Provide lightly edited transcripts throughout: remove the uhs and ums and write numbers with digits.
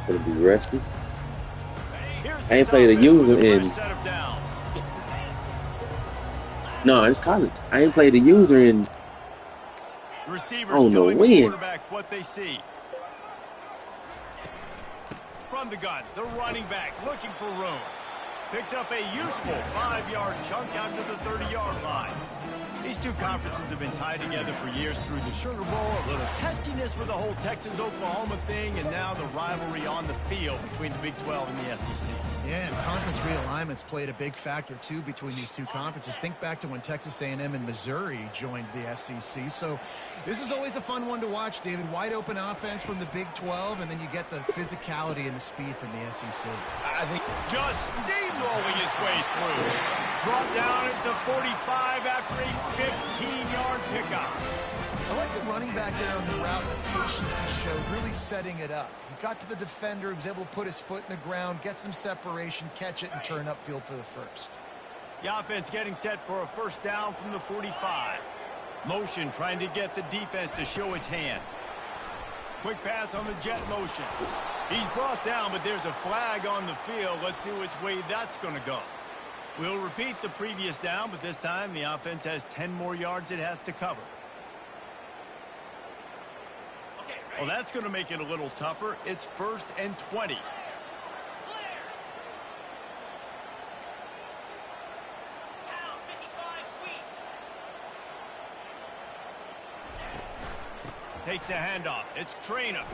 Gonna be rusty. Here's I his ain't played a offense with user a fresh in set of downs. no, it's college. I ain't played a user in I Receivers don't know telling the when. quarterback what they see. From the gun, the running back looking for room. Picks up a useful 5-yard chunk out to the 30-yard line. These two conferences have been tied together for years through the Sugar Bowl, a little testiness with the whole Texas-Oklahoma thing, and now the rivalry on the field between the Big 12 and the SEC. Yeah, and conference realignments played a big factor, too, between these two conferences. Think back to when Texas A&M and Missouri joined the SEC. So this is always a fun one to watch, David. Wide open offense from the Big 12, and then you get the physicality and the speed from the SEC. I think just steamrolling his way through. Brought down at the 45 after a 15-yard pickup. I like the running back there on the route, the patience he showed, really setting it up. He got to the defender, he was able to put his foot in the ground, get some separation, catch it, and turn upfield for the first. The offense getting set for a first down from the 45. Motion trying to get the defense to show his hand. Quick pass on the jet motion. He's brought down, but there's a flag on the field. Let's see which way that's going to go. We'll repeat the previous down, but this time the offense has 10 more yards it has to cover. Well, that's going to make it a little tougher. It's 1st and 20. Takes the handoff. It's Trainer.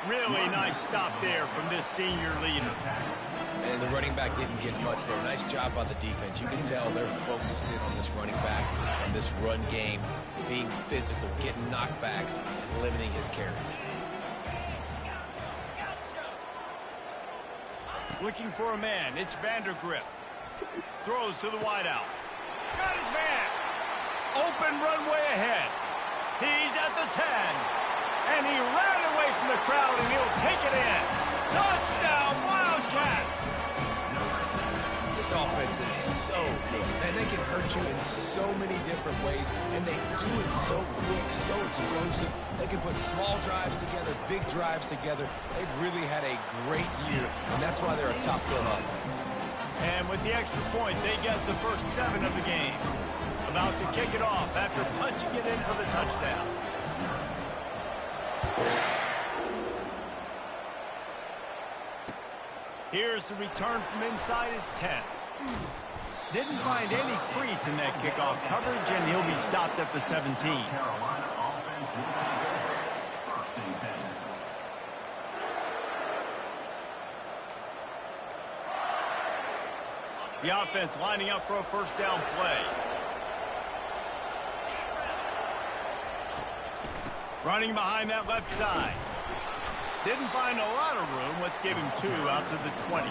Really nice stop there from this senior leader. And the running back didn't get much there. Nice job by the defense. You can tell they're focused in on this running back, on this run game, being physical, getting knockbacks, and limiting his carries. Looking for a man. It's Vandergrift. Throws to the wideout. Got his man. Open runway ahead. He's at the 10. And he ran away from the crowd, and he'll take it in. Touchdown, Wildcats! This offense is so good. Man, they can hurt you in so many different ways, and they do it so quick, so explosive. They can put small drives together, big drives together. They've really had a great year, and that's why they're a top 10 offense. And with the extra point, they get the first 7 of the game. About to kick it off after punching it in for the touchdown. Here's the return from inside his 10. Didn't find any crease in that kickoff coverage, and he'll be stopped at the 17. The offense lining up for a first down play. Running behind that left side. Didn't find a lot of room. Let's give him 2 out to the 20.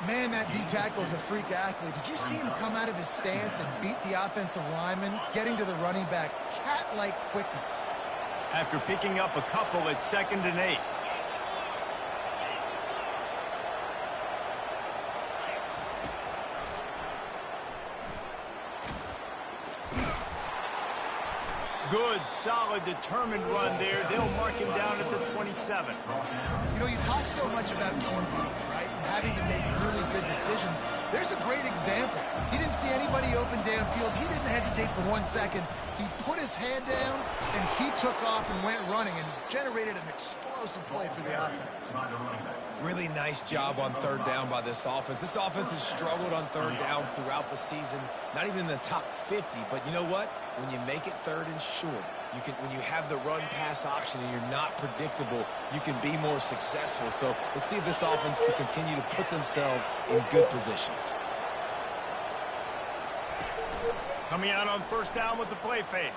Man, that D tackle is a freak athlete. Did you see him come out of his stance and beat the offensive lineman, getting to the running back? Cat-like quickness. After picking up a couple, it's 2nd and 8. Good, solid, determined run there. They'll mark him down at the 27. You know, you talk so much about QBs, right? And having to make really good decisions. There's a great example. He didn't see anybody open downfield. He didn't hesitate for 1 second. He put his head down, and he took off and went running and generated an explosive play for the offense. Really nice job on 3rd down by this offense. This offense has struggled on 3rd downs throughout the season, not even in the top 50. But you know what? When you make it 3rd and short, when you have the run-pass option and you're not predictable, you can be more successful. So let's see if this offense can continue to put themselves in good positions. Coming out on first down with the play fake.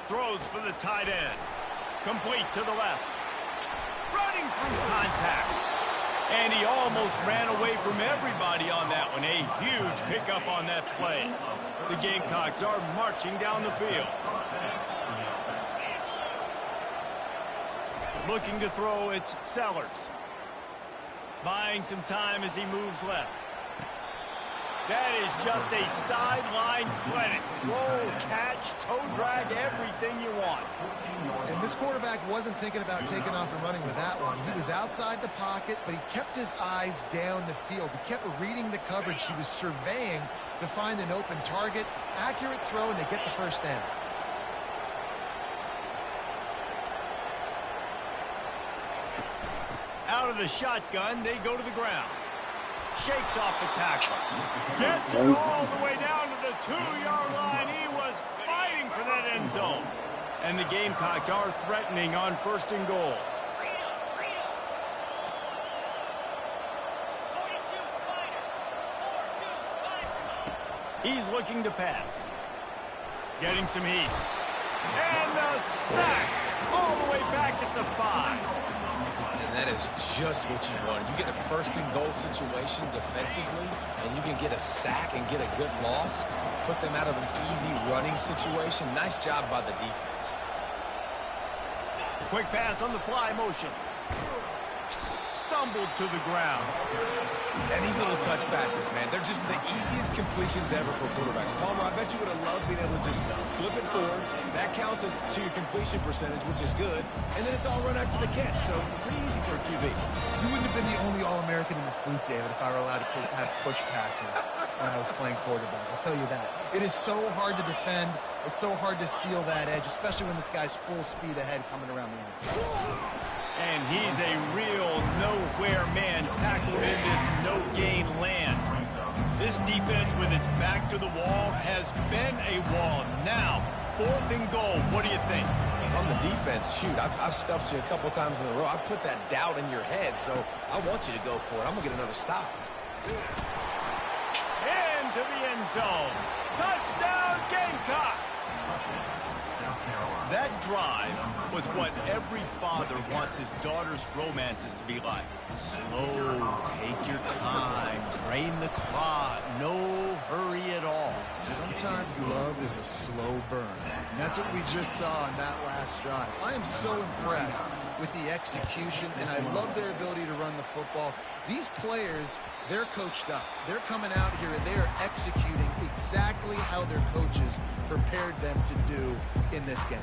Throws for the tight end. Complete to the left. Running through contact. And he almost ran away from everybody on that one. A huge pickup on that play. The Gamecocks are marching down the field. Looking to throw, it's Sellers. Buying some time as he moves left. That is just a sideline clinic. Throw, catch, toe drag, everything you want. And this This quarterback wasn't thinking about taking off and running with that one. He was outside the pocket, but he kept his eyes down the field. He kept reading the coverage. He was surveying to find an open target. Accurate throw, and they get the first down. Out of the shotgun, they go to the ground. Shakes off the tackle. Gets it all the way down to the 2-yard line. He was fighting for that end zone. And the Gamecocks are threatening on 1st and goal. He's looking to pass. Getting some heat. And the sack all the way back at the 5. That is just what you want. You get a 1st and goal situation defensively, and you can get a sack and get a good loss, put them out of an easy running situation. Nice job by the defense. Quick pass on the fly motion. Stumbled to the ground. And these little touch passes, man, they're just the easiest completions ever for quarterbacks. Palmer, I bet you would have loved being able to just flip it forward. That counts as to your completion percentage, which is good. And then it's all run after the catch, so pretty easy for a QB. You wouldn't have been the only All-American in this booth, David, if I were allowed to have push passes when I was playing quarterback. I'll tell you that. It is so hard to defend. It's so hard to seal that edge, especially when this guy's full speed ahead coming around the inside. And he's a real nowhere man tackled in this no-gain land. This defense with its back to the wall has been a wall. Now, 4th and goal. What do you think? If I'm the defense, shoot, I've stuffed you a couple times in a row. I've put that doubt in your head, so I want you to go for it. I'm going to get another stop. Into the end zone. Touchdown, Gamecocks! That drive was what every father wants his daughter's romances to be like. Slow, take your time, drain the clock, no hurry at all. Sometimes love is a slow burn. And that's what we just saw in that last drive. I am so impressed with the execution, and I love their ability to run the football. These players, they're coached up. They're coming out here, and they are executing exactly how their coaches prepared them to do in this game.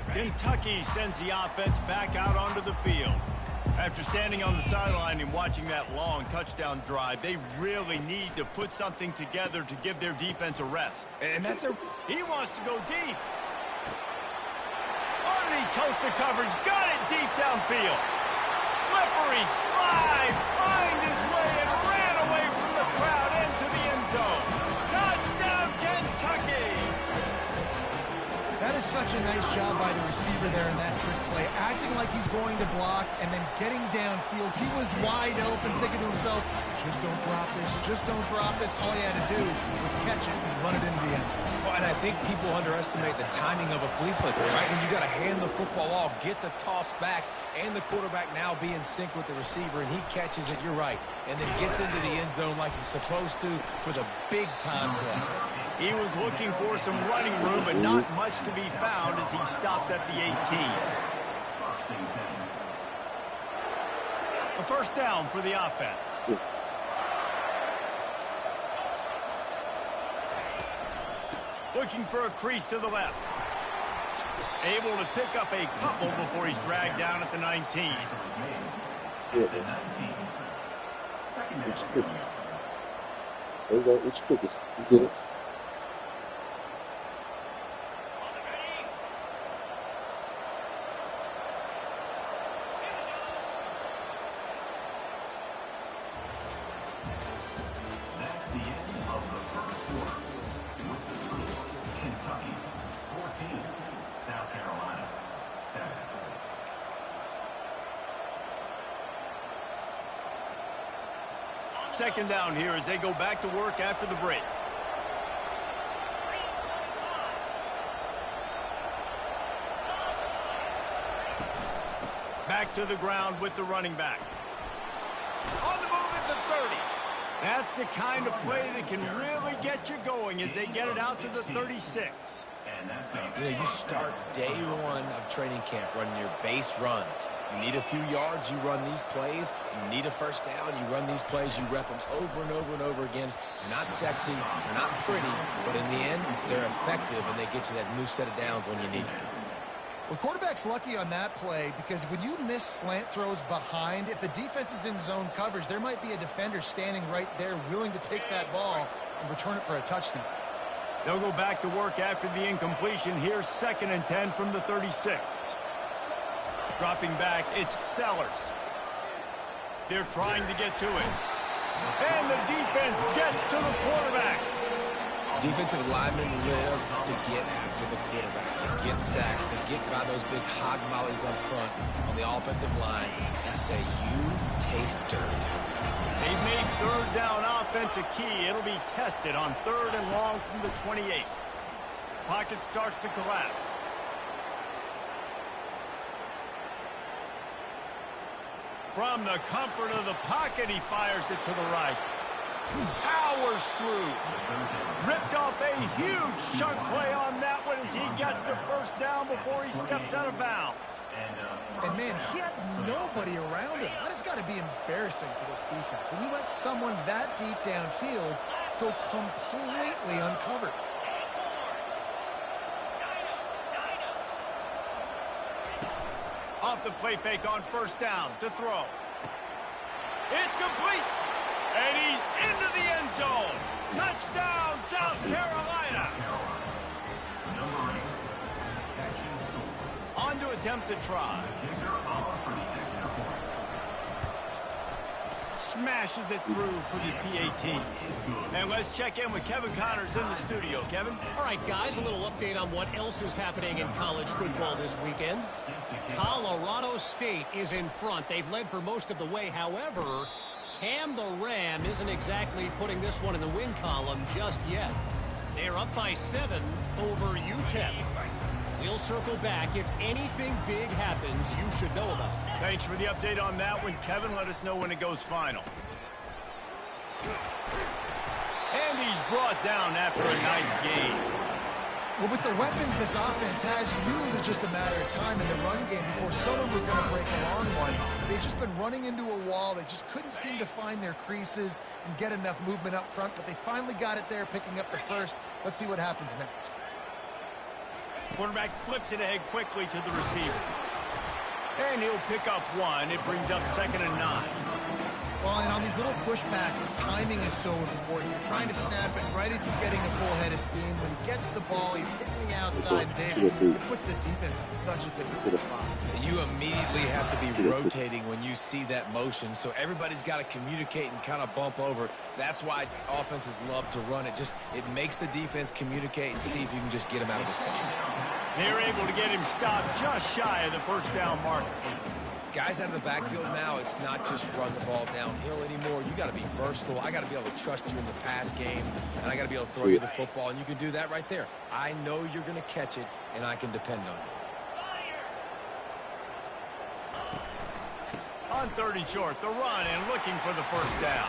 Kentucky sends the offense back out onto the field. After standing on the sideline and watching that long touchdown drive, they really need to put something together to give their defense a rest. And that's he wants to go deep. Underneath toasted coverage, got it deep downfield. Slippery slide, find his way and ran away from the crowd into the end zone. Touchdown, Kentucky! That is such a nice job by the receiver there in that trick play, acting like he's going to block and then getting downfield. He was wide open, thinking to himself, just don't drop this, just don't drop this. All he had to do was catch it and run it into the end zone. Well, and I think people underestimate the timing of a flea flicker, right? When you got to hand the football off, get the toss back, and the quarterback now be in sync with the receiver, and he catches it, you're right, and then gets into the end zone like he's supposed to for the big-time play. He was looking for some running room, but not much to be found as he stopped at the 18. A first down for the offense. Looking for a crease to the left. Able to pick up a couple before he's dragged down at the 19. It's cookies. There you go. It's cookies. You get it. That's the end of the first quarter. With the score, Kentucky 14, South Carolina 7. Second down here as they go back to work after the break. Back to the ground with the running back. On the move at the 30. That's the kind of play that can really get you going as they get it out to the 36. You know, you start day one of training camp running your base runs. You need a few yards, you run these plays. You need a first down, you run these plays. You rep them over and over and over again. They're not sexy, they're not pretty, but in the end, they're effective, and they get you that new set of downs when you need it. Well, quarterback's lucky on that play because when you miss slant throws behind, if the defense is in zone coverage, there might be a defender standing right there willing to take that ball and return it for a touchdown. They'll go back to work after the incompletion. Here's 2nd and 10 from the 36. Dropping back, it's Sellers. They're trying to get to it. And the defense gets to the quarterback. Defensive linemen live to get after the quarterback, to get sacks, to get by those big hog mollies up front on the offensive line and say, you taste dirt. They've made 3rd down offense a key. It'll be tested on 3rd and long from the 28. Pocket starts to collapse. From the comfort of the pocket, he fires it to the right. Powers through. Ripped off a huge chunk play on that one as he gets the first down before he steps out of bounds. And, man, he had nobody around him. That has got to be embarrassing for this defense. When you let someone that deep downfield go completely uncovered. Off the play fake on 1st down to throw. It's complete. And he's into the end zone. Touchdown, South Carolina. On to attempt the try. Smashes it through for the PAT. And let's check in with Kevin Connors in the studio. Kevin? All right, guys, a little update on what else is happening in college football this weekend. Colorado State is in front. They've led for most of the way. However, Cam the Ram isn't exactly putting this one in the win column just yet. They're up by 7 over UTEP. We'll circle back. If anything big happens, you should know about it. Thanks for the update on that one, Kevin. Let us know when it goes final. And he's brought down after a nice game. Well, with the weapons this offense has, you knew it was just a matter of time in the run game before someone was going to break a long one. They've just been running into a wall. They just couldn't seem to find their creases and get enough movement up front, but they finally got it there, picking up the first. Let's see what happens next. Quarterback flips it ahead quickly to the receiver. And he'll pick up 1. It brings up 2nd and 9. Well, and on these little push passes, timing is so important. You're trying to snap it right as he's getting a full head of steam. When he gets the ball, he's hitting the outside. It puts the defense in such a difficult spot. You immediately have to be rotating when you see that motion, so everybody's got to communicate and kind of bump over. That's why offenses love to run it. It makes the defense communicate and see if you can just get him out of the spot. They're able to get him stopped just shy of the 1st down marker. Guys out of the backfield now, it's not just run the ball downhill anymore. You got to be versatile. I got to be able to trust you in the pass game, and I got to be able to throw you the football, and you can do that right there. I know you're going to catch it, and I can depend on you. On 3rd and short, the run and looking for the 1st down.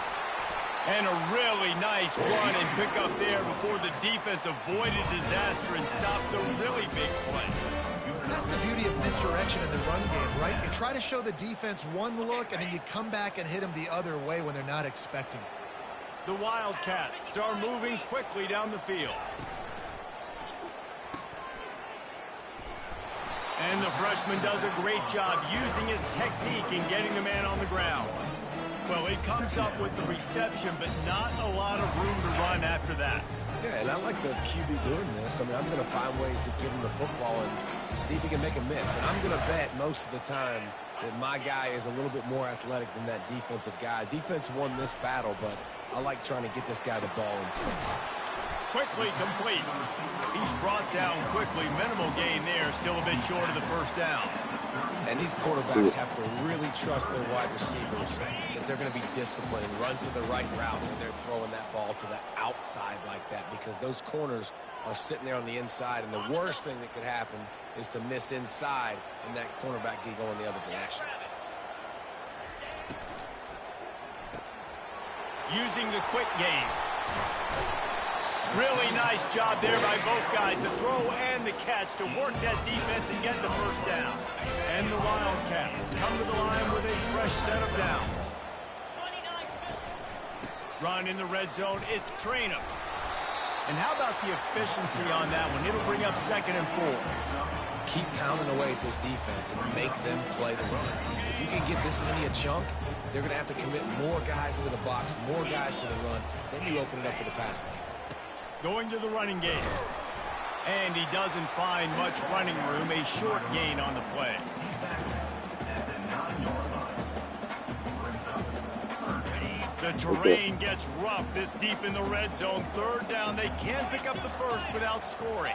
And a really nice run and pick up there before the defense avoided disaster and stopped the really big play. That's the beauty of misdirection in the run game, right? You try to show the defense one look, and then you come back and hit them the other way when they're not expecting it. The Wildcats are moving quickly down the field. And the freshman does a great job using his technique and getting the man on the ground. Well, he comes up with the reception, but not a lot of room to run after that. Yeah, and I like the QB doing this. I mean, I'm going to find ways to give him the football and see if he can make a miss. And I'm going to bet most of the time that my guy is a little bit more athletic than that defensive guy. Defense won this battle, but I like trying to get this guy the ball in space. Quickly complete. He's brought down quickly. Minimal gain there. Still a bit short of the 1st down. And these quarterbacks have to really trust their wide receivers that they're going to be disciplined and run to the right route when they're throwing that ball to the outside like that, because those corners are sitting there on the inside, and the worst thing that could happen is to miss inside and that cornerback get going the other direction. using the quick game. Really nice job there by both guys to throw and the catch to work that defense and get the first down. And the Wildcats come to the line with a fresh set of downs. Run in the red zone, it's Traynham. And how about the efficiency on that one? It'll bring up 2nd and 4. Keep pounding away at this defense and make them play the run. If you can get this many a chunk, they're going to have to commit more guys to the box, more guys to the run. Then you open it up for the passing game. Going to the running game. And he doesn't find much running room. A short gain on the play. The terrain gets rough this deep in the red zone. 3rd down. They can pick up the first without scoring.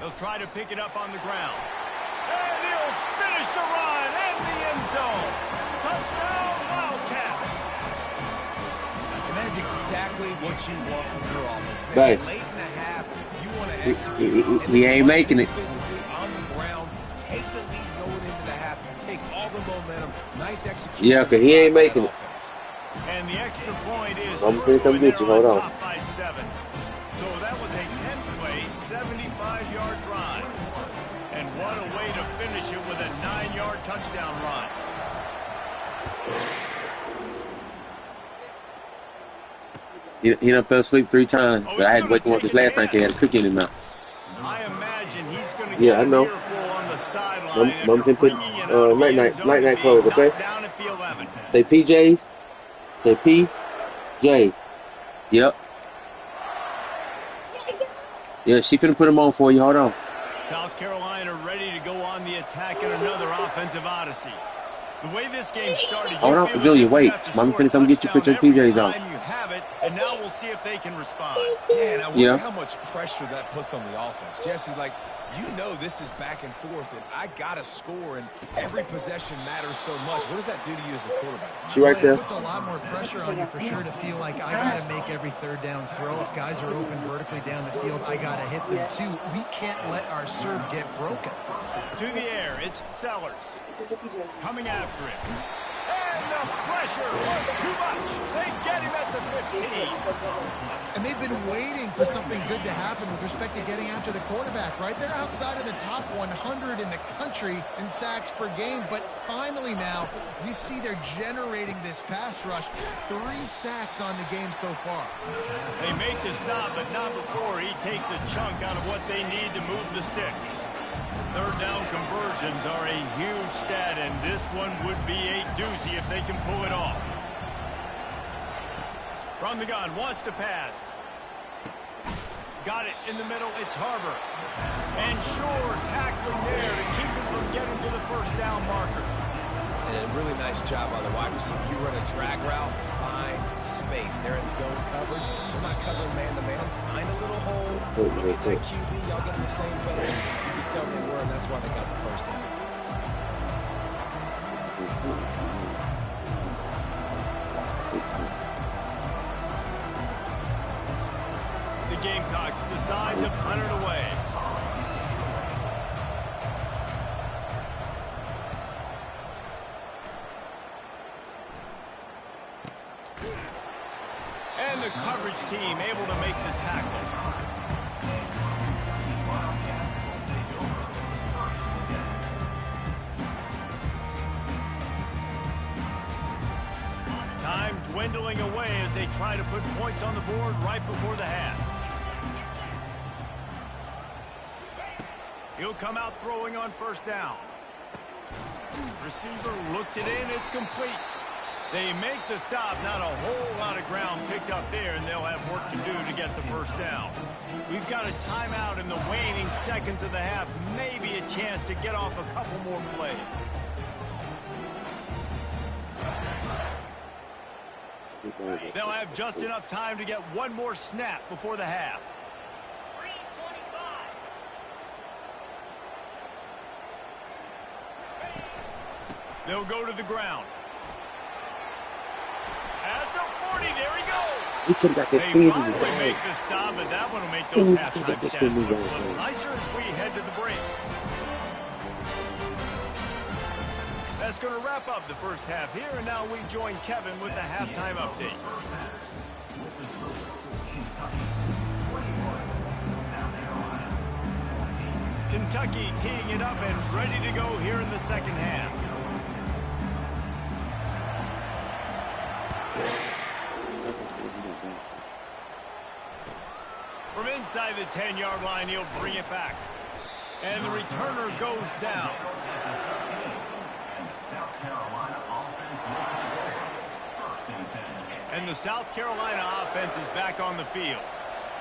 They'll try to pick it up on the ground. And he'll finish the run in the end zone. Touchdown, Wildcats. And that is exactly what you want from your offense. Man, Right. late in the half, you want to execute. He ain't making it. Physically on the ground, take the lead going into the half, take all the momentum. Nice execution. Yeah, because he ain't making it. And the extra point is I'm true, gonna come and get you. they're Hold on on. top by 7. So that was a 10-play, 75-yard drive. And what a way to finish it with a 9-yard touchdown run. He done fell asleep 3 times, but I had to wake him up this last night. He had a cookie in his mouth. I imagine he's going to Yeah, get I know. an earful on the sideline. Mom can put night clothes, okay? Down at the 11. Say PJs. Say PJ. Yep. Yeah, she finna put them on for you. Hold on. South Carolina ready to go on the attack in another offensive odyssey. The way this game started, Hold on, Julia, wait. Mama finna come get you, put your PJs on. You have it, and now we'll see if they can respond. Yeah, and I wonder how much pressure that puts on the offense. Jesse, like, you know this is back and forth, and I got to score, and every possession matters so much. What does that do to you as a quarterback? She right there. It puts a lot more pressure on you for sure to feel like I got to make every 3rd down throw. If guys are open vertically down the field, I got to hit them too. We can't let our serve get broken. To the air, it's Sellers. Coming after it. And the pressure was too much. They get him at the 15. And they've been waiting for something good to happen with respect to getting after the quarterback, right? They're outside of the top 100 in the country in sacks per game, but finally now we see they're generating this pass rush. 3 sacks on the game so far. They make the stop, but not before he takes a chunk out of what they need to move the sticks. 3rd down conversions are a huge stat, and this one would be a doozy if they can pull it off. From the gun, wants to pass. Got it in the middle, it's Harbor. And Shore tackling there to keep him from getting to the 1st down marker. And a really nice job by the wide receiver. You run a drag route, find space. They're in zone coverage. They're not covering man-to-man. Find a little hole. Look at that QB. Y'all get on the same page. You can tell they were, and that's why they got the 1st down. The Gamecocks decide to punt it away. And the coverage team able to make the tackle. Time dwindling away as they try to put points on the board right before the half. He'll come out throwing on 1st down. Receiver looks it in, it's complete. They make the stop, not a whole lot of ground picked up there, and they'll have work to do to get the 1st down. We've got a timeout in the waning seconds of the half, maybe a chance to get off a couple more plays. They'll have just enough time to get one more snap before the half. They'll go to the ground. At the 40, there he goes. He could have got that They speed. finally make the stop, but that one will make those halftime stats look a little nicer as we head to the break. That That's going to wrap up the first half here, and now we join Kevin with the halftime update. Kentucky teeing it up and ready to go here in the second half. From inside the 10-yard line, he'll bring it back. And the returner goes down. And the South Carolina offense is back on the field.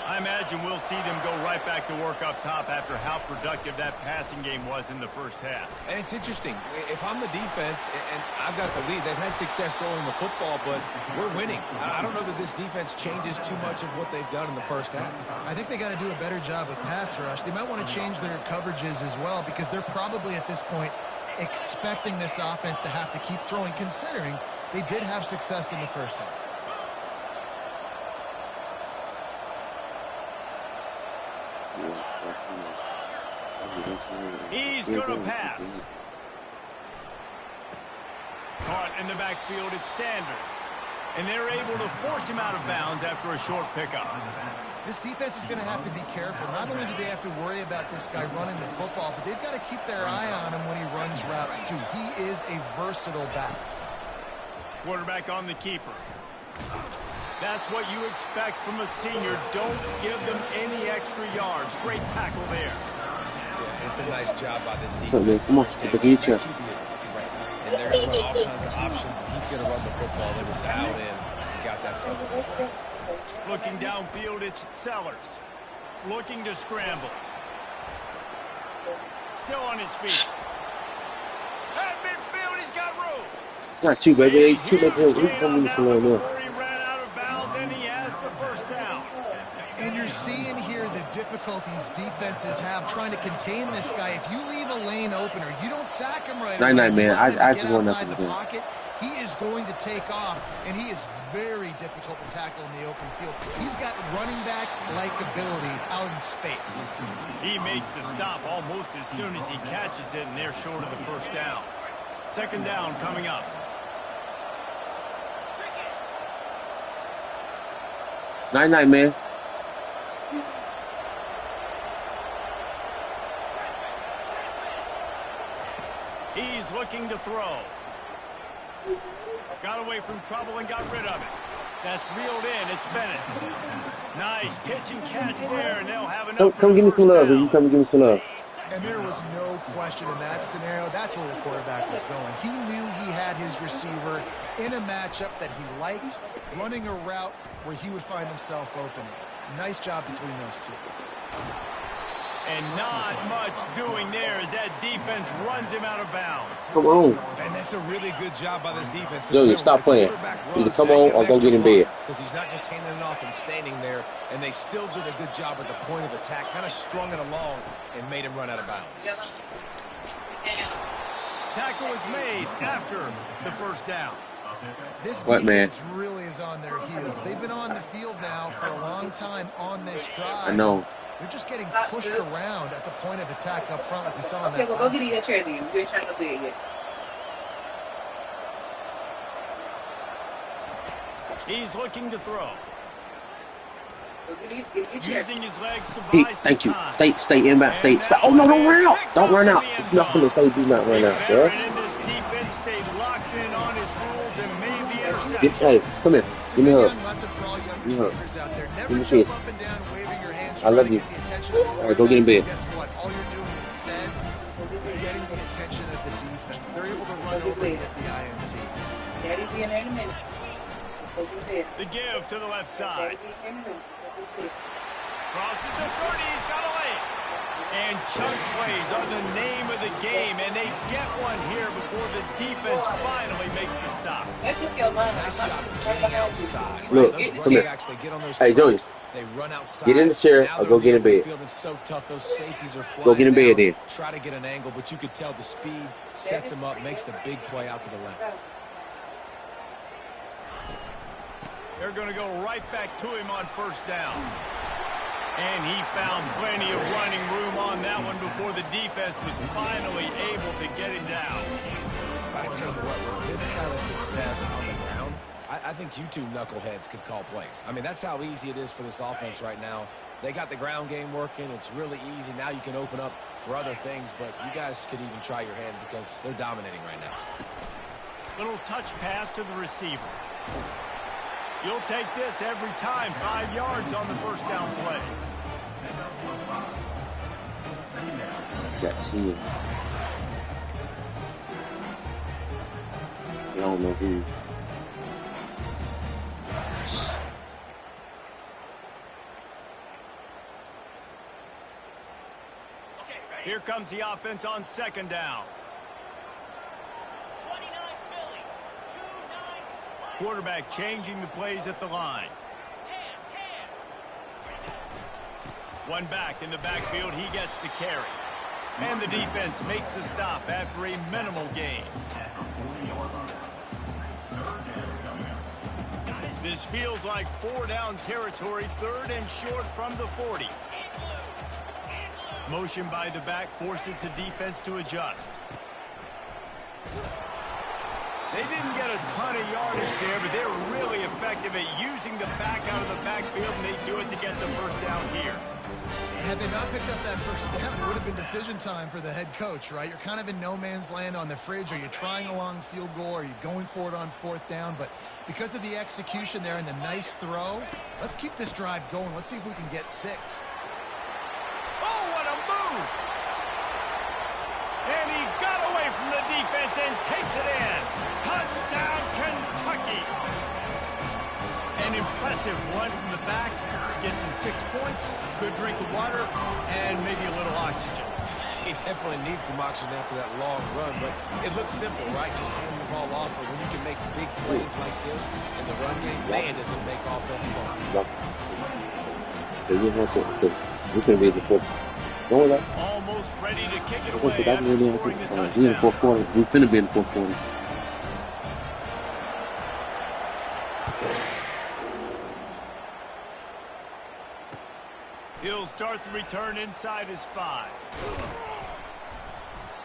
I imagine we'll see them go right back to work up top after how productive that passing game was in the first half. And it's interesting. If I'm the defense and I've got the lead, they've had success throwing the football, but we're winning. I don't know that this defense changes too much of what they've done in the first half. I think they got to do a better job with pass rush. They might want to change their coverages as well because they're probably at this point expecting this offense to have to keep throwing, considering they did have success in the first half. He's going to pass. Caught in the backfield, it's Sanders. And they're able to force him out of bounds after a short pickup. This defense is going to have to be careful. Not only do they have to worry about this guy running the football, but they've got to keep their eye on him when he runs routes too. He is a versatile back. Quarterback on the keeper. That's what you expect from a senior. Don't give them any extra yards. Great tackle there. Yeah, it's a nice job by this defense. What's up, man? Come on, get the each other. And they're going to run all kinds of options, and he's going to run the football. They were dialed in. He got that something. Looking downfield, it's Sellers. Looking to scramble. Still on his feet. At midfield, he's got room. It's not you, baby. Hey, baby. Who coming to learn now? Before he ran out of bounds, and he has the first down. And you're seeing here the difficulties defenses have trying to contain this guy. If you leave a lane open or you don't sack him right away, man. I just want outside nothing the to do. pocket, he is going to take off, and he is very difficult to tackle in the open field. He's got running back-like ability out in space. He makes the stop almost as soon as he catches it, and they're short of the first down. Second down coming up. Night, man. He's looking to throw. Got away from trouble and got rid of it. That's reeled in. It's Bennett. Nice pitch and catch there, and they'll have enough. Come give me some love, baby. Come give me some love. And there was no question in that scenario. That's where the quarterback was going. He knew he had his receiver in a matchup that he liked, running a route where he would find himself open. Nice job between those two. And not much doing there as that defense runs him out of bounds. Come on. And that's a really good job by this defense. Yo, stop playing. Either come on or go get in bed. Because he's not just handing it off and standing there, and they still did a good job at the point of attack, kind of strung it along and made him run out of bounds. Tackle was made after the first down. This What, man? defense really is on their heels. They've been on the field now for a long time on this drive. I know. They're just getting pushed around at the point of attack up front like we saw in Okay, that well, go last get in your chair then. You ain't trying to do it yet. He's looking to throw. Go get in your chair. Using his legs to Hey, buy some thank you. time. Stay inbound. Stay. Oh, no, don't run out. Don't run out. Nothing to say. Do not run out, The bro. veteran in this defense stayed locked in on his rules and made the interception. Hey, come here. It's Give me a hug. young lesson for all young Give me a hug. receivers out there. Give Never me a jump kiss. up and down waving your hands. I love trying to you. get the attention of the All right, go get in bed. Guess what? All you're doing instead is getting the attention of the defense. They're able to run over and get the INT. Daddy's in there in a minute. Go get in bed. The give to the left side. Daddy's in a minute. Go get in bed. Crosses the 30. He's got a lane. And chunk plays are the name of the game, and they get one here before the defense finally makes the stop. That took your mind. Nice job getting outside. Look, Those come running here. backs, they get on those Hey, Joey. tracks, they run outside. Get in the chair Now or go they're get in the bed. field. It's so tough. Those safeties are flying Go get in bed down, then. Try to get an angle, but you could tell the speed sets him up, makes the big play out to the left. They're going to go right back to him on first down. And he found plenty of running room on that one before the defense was finally able to get him down. I tell you what, with this kind of success on the ground, I think you two knuckleheads could call plays. I mean, that's how easy it is for this offense right now. They got the ground game working. It's really easy. Now you can open up for other things, but you guys could even try your hand because they're dominating right now. Little touch pass to the receiver. You'll take this every time. 5 yards on the first down play. Got 10. I don't know who. Here comes the offense on second down. Quarterback changing the plays at the line. One back in the backfield. He gets the carry. And the defense makes the stop after a minimal gain. This feels like 4-down territory, 3rd and short from the 40. Motion by the back forces the defense to adjust. They didn't get a ton of yardage there, but they were really effective at using the back out of the backfield, and they do it to get the first down here. Had they not picked up that first down, it would have been decision time for the head coach, right? You're kind of in no man's land on the fridge. Are you trying a long field goal? Are you going for it on 4th down? But because of the execution there and the nice throw, let's keep this drive going. Let's see if we can get 6. Oh, what a move! And he got away from the defense and takes it in. Touchdown, Kentucky! An impressive run from the back. Gets him 6 points, good drink of water, and maybe a little oxygen. He definitely needs some oxygen after that long run, but it looks simple, right? Just hand the ball off. But when you can make big plays like this in the run game, man, does it make offense fun. We can be the fourth. Don't worry. Almost ready to kick it That's away after scoring the touchdown. We in the 4th quarter. We finna be in the 4th quarter. He'll start the return inside his 5.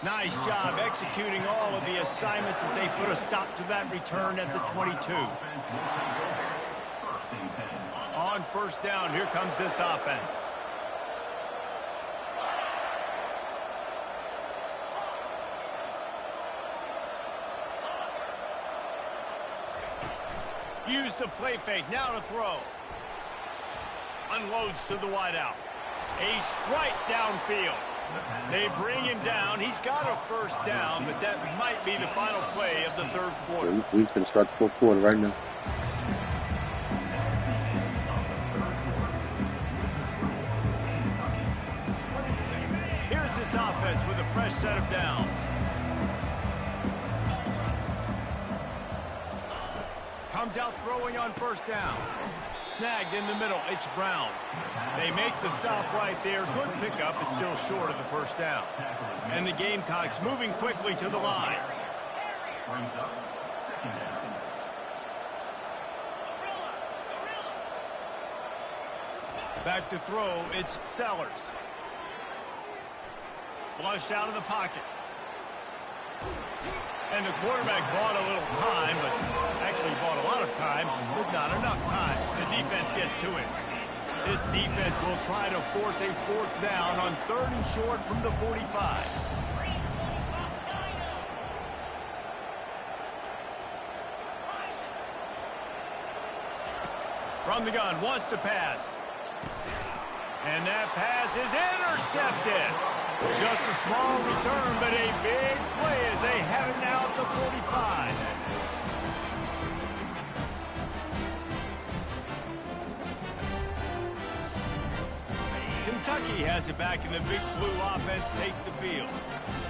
Nice job executing all of the assignments as they put a stop to that return at the 22. On first down, here comes this offense. Use the play fake, now to throw. Unloads to the wideout. A strike downfield. They bring him down. He's got a first down, but that might be the final play of the 3rd quarter. We're going to start the 4th quarter right now. Here's this offense with a fresh set of downs. Comes out throwing on first down. Snagged in the middle. It's Brown. They make the stop right there. Good pickup. It's still short of the first down. And the Gamecocks moving quickly to the line. Back to throw. It's Sellers. Flushed out of the pocket. And the quarterback bought a little time, but actually bought a lot of time, but not enough time. The defense gets to it. This defense will try to force a 4th down on 3rd and short from the 45. From the gun, wants to pass. And that pass is intercepted. Just a small return, but a big play as they have it now at the 45. Kentucky has it back, and the big blue offense takes the field.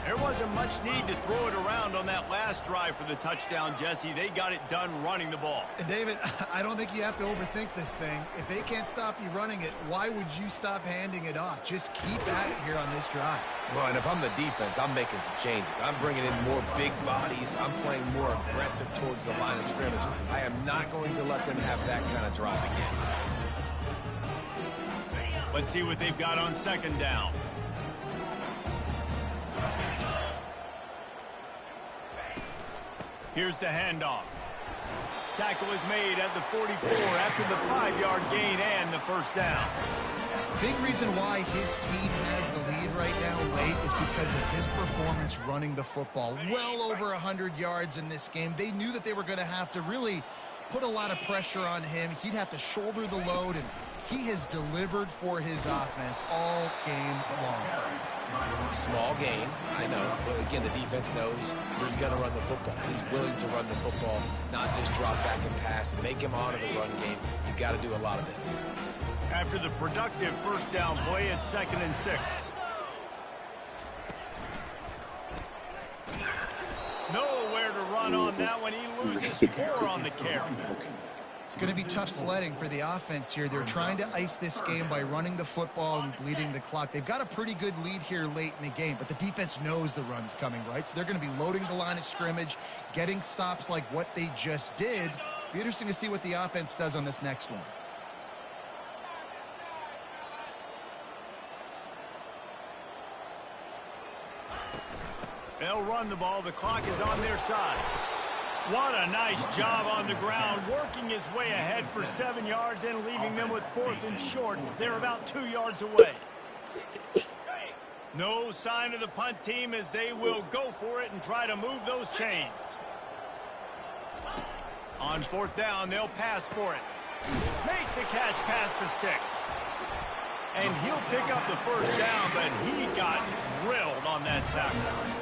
There wasn't much need to throw it around on that last drive for the touchdown, Jesse. They got it done running the ball. And David, I don't think you have to overthink this thing. If they can't stop you running it, why would you stop handing it off? Just keep at it here on this drive. Well, and if I'm the defense, I'm making some changes. I'm bringing in more big bodies. I'm playing more aggressive towards the line of scrimmage. I am not going to let them have that kind of drive again. Let's see what they've got on second down. Here's the handoff. Tackle is made at the 44 after the 5-yard gain and the first down. Big reason why his team has the lead right now late is because of his performance running the football. Well over 100 yards in this game. They knew that they were going to have to really put a lot of pressure on him. He'd have to shoulder the load, and he has delivered for his offense all game long. Small gain, I know, but again, the defense knows he's going to run the football. He's willing to run the football, not just drop back and pass, make him honor the run game. You've got to do a lot of this. After the productive first down play, it's 2nd and 6. Nowhere to run on that one. He loses 4 on the carry. It's going to be tough sledding for the offense here. They're trying to ice this game by running the football and bleeding the clock. They've got a pretty good lead here late in the game, but the defense knows the run's coming, right? So they're going to be loading the line of scrimmage, getting stops like what they just did. Be interesting to see what the offense does on this next one. They'll run the ball. The clock is on their side. What a nice job on the ground, working his way ahead for 7 yards and leaving them with 4th and short. They're about 2 yards away. No sign of the punt team as they will go for it and try to move those chains. On 4th down, they'll pass for it. Makes the catch past the sticks. And he'll pick up the first down, but he got drilled on that tackle.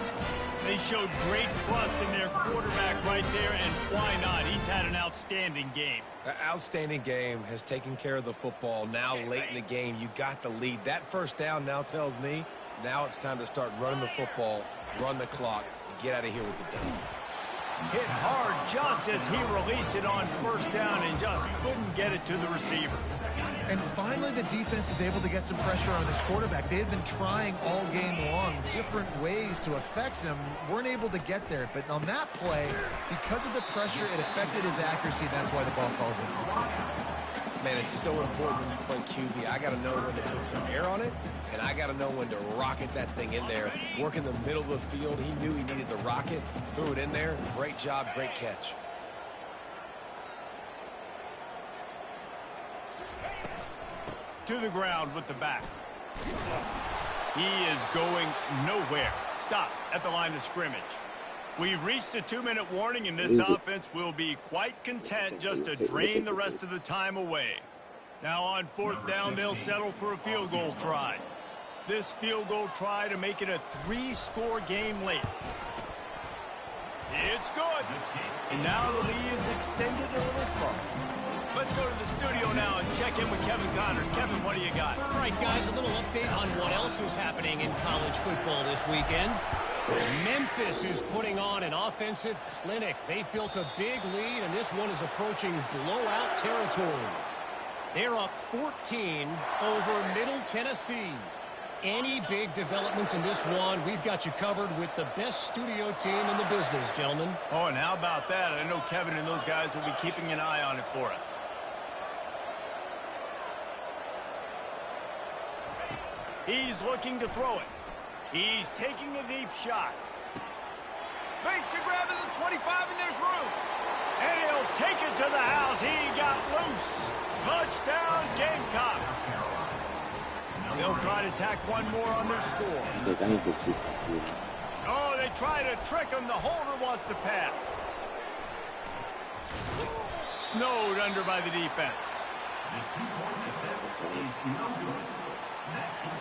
They showed great trust in their quarterback right there, and why not? He's had an outstanding game. An outstanding game, has taken care of the football. Now late in the game, you got the lead. That first down now tells me now it's time to start running the football, run the clock, get out of here with the dub. Hit hard just as he released it on first down and just couldn't get it to the receiver. And finally, the defense is able to get some pressure on this quarterback. They had been trying all game long different ways to affect him. Weren't able to get there. But on that play, because of the pressure, it affected his accuracy, and that's why the ball falls in. Man, it's so important when you play QB. I got to know when to put some air on it, and I got to know when to rocket that thing in there. Work in the middle of the field. He knew he needed the rocket. Threw it in there. Great job, great catch. To the ground with the back. He is going nowhere. Stop at the line of scrimmage. We've reached the 2-minute warning, and this offense will be quite content just to drain the rest of the time away. Now on 4th down, they'll settle for a field goal try. This field goal try to make it a 3-score game late. It's good. And now the lead is extended a little further. Let's go to the studio now and check in with Kevin Connors. Kevin, what do you got? All right, guys, a little update on what else is happening in college football this weekend. Memphis is putting on an offensive clinic. They've built a big lead, and this one is approaching blowout territory. They're up 14 over Middle Tennessee. Any big developments in this one, we've got you covered with the best studio team in the business, gentlemen. Oh, and how about that? I know Kevin and those guys will be keeping an eye on it for us. He's looking to throw it. He's taking a deep shot. Makes a grab at the 25, and there's room. And he'll take it to the house. He got loose. Touchdown, Gamecocks. They'll try to tack one more on their score. Oh, they try to trick him. The holder wants to pass. Snowed under by the defense.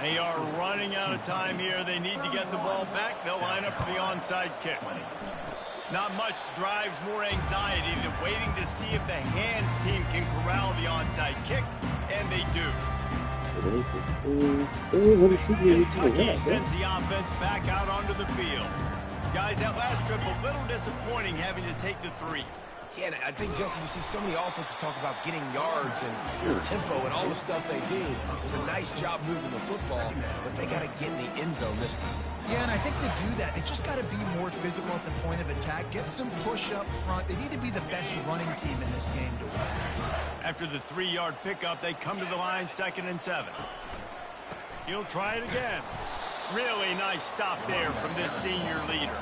They are running out of time here. They need to get the ball back. They'll line up for the onside kick. Not much drives more anxiety than waiting to see if the hands team can corral the onside kick, and they do. Kentucky sends the offense back out onto the field. Guys, that last trip a little disappointing having to take the 3. Yeah, and I think, Jesse, you see so many offenses talk about getting yards and the tempo and all the stuff they do. It was a nice job moving the football, but they got to get in the end zone this time. Yeah, and I think to do that, they just got to be more physical at the point of attack. Get some push up front. They need to be the best running team in this game to win. After the 3-yard pickup, they come to the line 2nd and 7. He'll try it again. Really nice stop there from this senior leader.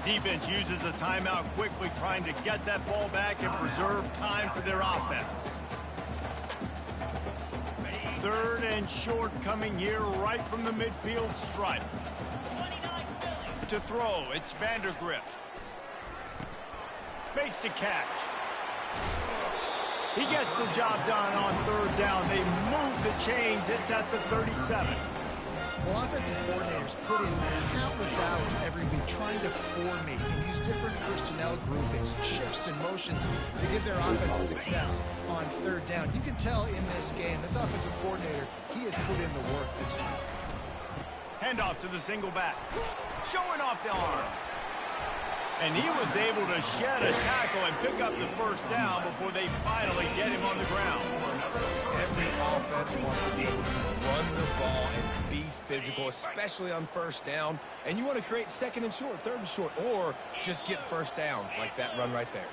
Defense uses a timeout quickly, trying to get that ball back and preserve time for their offense. 3rd and short coming here right from the midfield stripe. To throw, it's Vandergrift. Makes the catch. He gets the job done on 3rd down. They move the chains. It's at the 37. Well, offensive coordinators put in countless hours every week trying to formate and use different personnel groupings, shifts, and motions to give their offense success on 3rd down. You can tell in this game, this offensive coordinator, he has put in the work this week. Handoff to the single back. Showing off the arms. And he was able to shed a tackle and pick up the 1st down before they finally get him on the ground. Every offense wants to be able to run the ball and be physical, especially on 1st down. And you want to create 2nd and short, 3rd and short, or just get 1st downs like that run right there.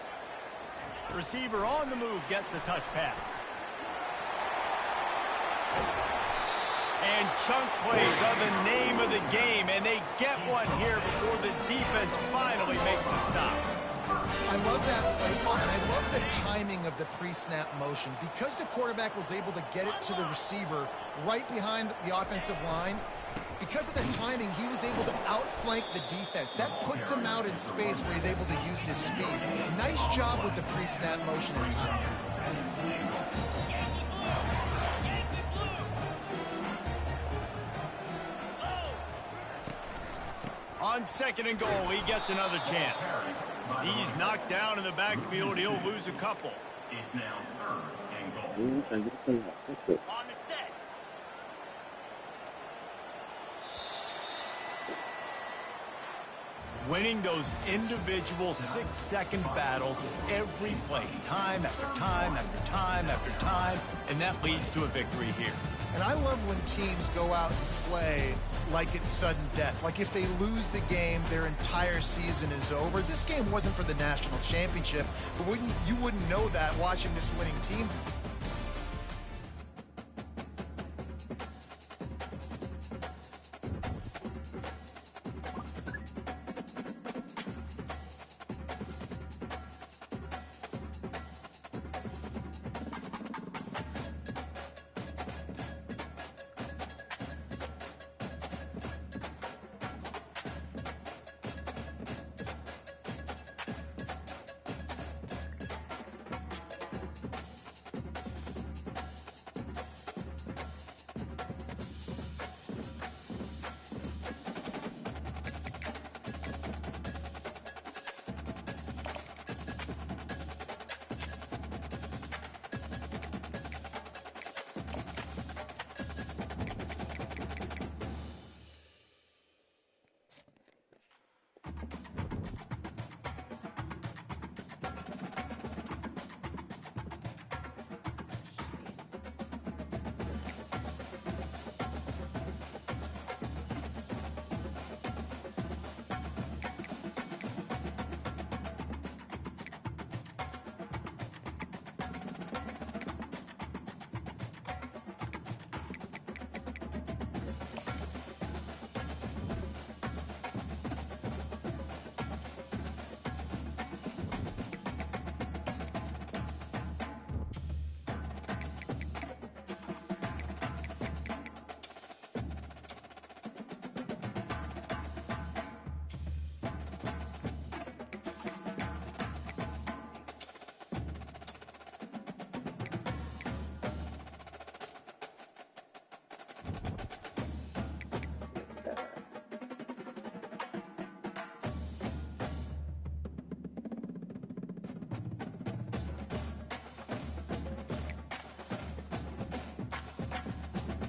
Receiver on the move gets the touch pass. And chunk plays are the name of the game, and they get one here before the defense finally makes a stop. I love that play call, and I love the timing of the pre-snap motion. Because the quarterback was able to get it to the receiver right behind the offensive line, because of the timing, he was able to outflank the defense. That puts him out in space where he's able to use his speed. Nice job with the pre-snap motion and timing. On 2nd and goal, he gets another chance. He's knocked down in the backfield. He'll lose a couple. It's now 3rd and goal. 잘 기록하는 것 같았어요. On the set. Winning those individual 6-second battles every play, time after time after time after time, and that leads to a victory here. And I love when teams go out and play like it's sudden death. Like if they lose the game, their entire season is over. This game wasn't for the national championship, but you wouldn't know that watching this winning team